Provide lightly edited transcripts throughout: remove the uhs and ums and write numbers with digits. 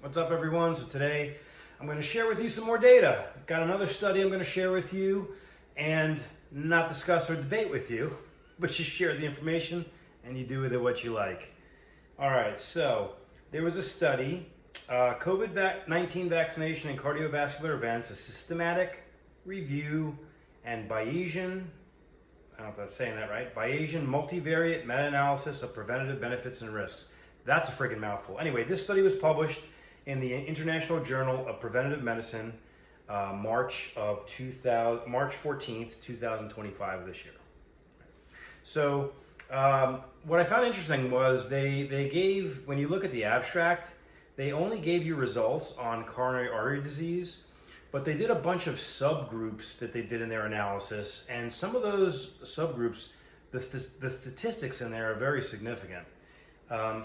What's up, everyone? So today I'm going to share with you some more data. I've got another study I'm going to share with you and not discuss or debate with you, but just share the information and you do with it what you like. All right, so there was a study, COVID-19 vaccination and cardiovascular events, a systematic review and Bayesian, I don't know if I'm saying that right, Bayesian multivariate meta-analysis of preventative benefits and risks. That's a freaking mouthful. Anyway, this study was published in the International Journal of Preventive Medicine, March 14th, 2025 of this year. So what I found interesting was they gave, when you look at the abstract, they only gave you results on coronary artery disease, but they did a bunch of subgroups that they did in their analysis, and some of those subgroups, the statistics in there are very significant.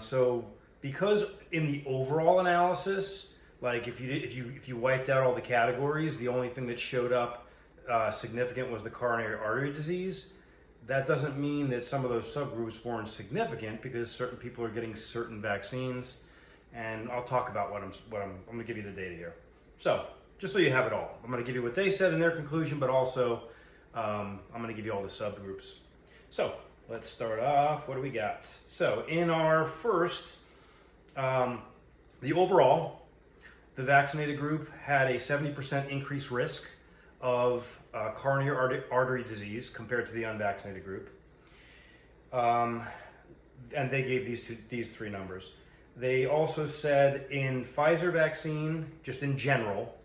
So because in the overall analysis, like if you wiped out all the categories, the only thing that showed up significant was the coronary artery disease. That doesn't mean that some of those subgroups weren't significant, because certain people are getting certain vaccines, and I'll talk about what I'm going to give you the data here. So just so you have it all, I'm going to give you what they said in their conclusion, but also I'm going to give you all the subgroups. So let's start off. What do we got? So in our first, the overall, the vaccinated group had a 70% increased risk of coronary artery disease compared to the unvaccinated group. And they gave these three numbers. They also said in Pfizer vaccine, just in general,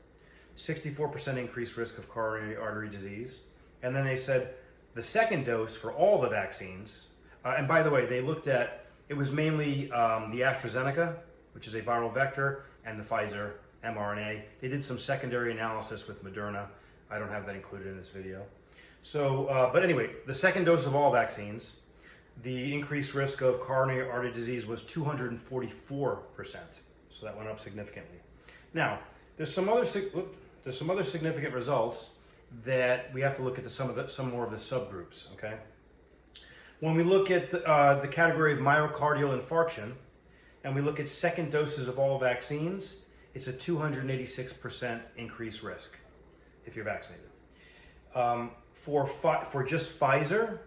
64% increased risk of coronary artery disease. And then they said the second dose for all the vaccines, and by the way, they looked at, it was mainly the AstroZeneca, which is a viral vector, and the Pfizer mRNA. They did some secondary analysis with Moderna. I don't have that included in this video. So, but anyway, the second dose of all vaccines, the increased risk of coronary artery disease was 244%. So that went up significantly. Now, there's some other significant results that we have to look at some more of the subgroups, okay? When we look at the category of myocardial infarction, and we look at second doses of all vaccines, it's a 286% increased risk if you're vaccinated. For just Pfizer,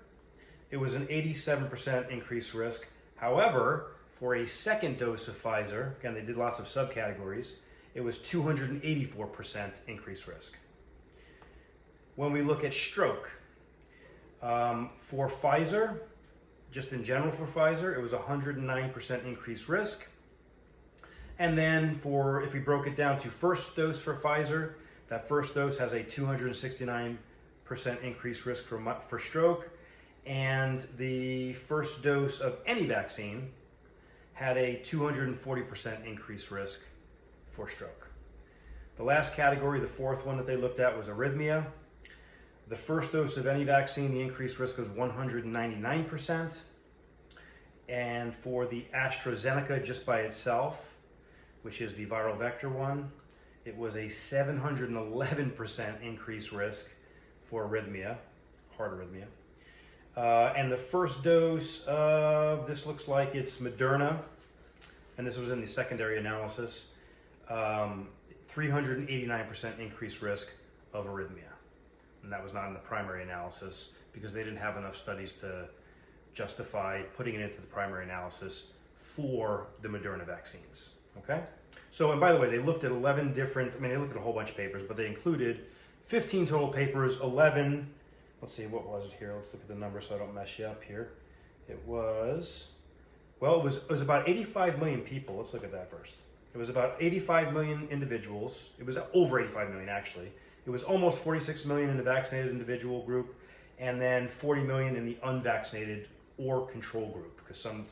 it was an 87% increased risk. However, for a second dose of Pfizer, again, they did lots of subcategories, it was 284% increased risk. When we look at stroke, for Pfizer, just in general for Pfizer, it was 109% increased risk. And then if we broke it down to first dose for Pfizer, that first dose has a 269% increased risk for stroke. And the first dose of any vaccine had a 240% increased risk for stroke. The last category, the fourth one that they looked at, was arrhythmia. The first dose of any vaccine, the increased risk was 199%. And for the AstroZeneca just by itself, which is the viral vector one, it was a 711% increased risk for arrhythmia, heart arrhythmia. And the first dose of, this looks like it's Moderna, and this was in the secondary analysis, 389% increased risk of arrhythmia. And that was not in the primary analysis because they didn't have enough studies to justify putting it into the primary analysis for the Moderna vaccines, okay? So, and by the way, they looked at 11 different, they looked at a whole bunch of papers, but they included 15 total papers, 11, let's see, what was it here? Let's look at the numbers so I don't mess you up here. It was, well, it was about 85 million people. Let's look at that first. It was about 85 million individuals. It was over 85 million, actually. It was almost 46 million in the vaccinated individual group, and then 40 million in the unvaccinated or control group, because some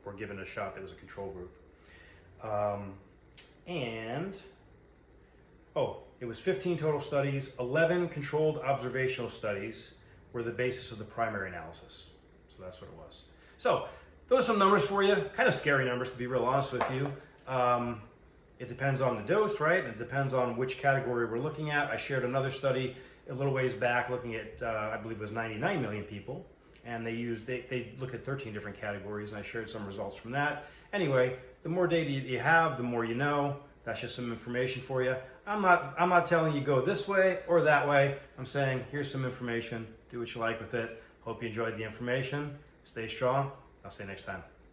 were given a shot that was a control group. It was 15 total studies, 11 controlled observational studies were the basis of the primary analysis. So that's what it was. So those are some numbers for you, kind of scary numbers to be real honest with you. It depends on the dose, right? It depends on which category we're looking at. I shared another study a little ways back looking at, I believe it was 99 million people. And they looked at 13 different categories, and I shared some results from that. Anyway, the more data you have, the more you know. That's just some information for you. I'm not telling you go this way or that way. I'm saying here's some information. Do what you like with it. Hope you enjoyed the information. Stay strong. I'll see you next time.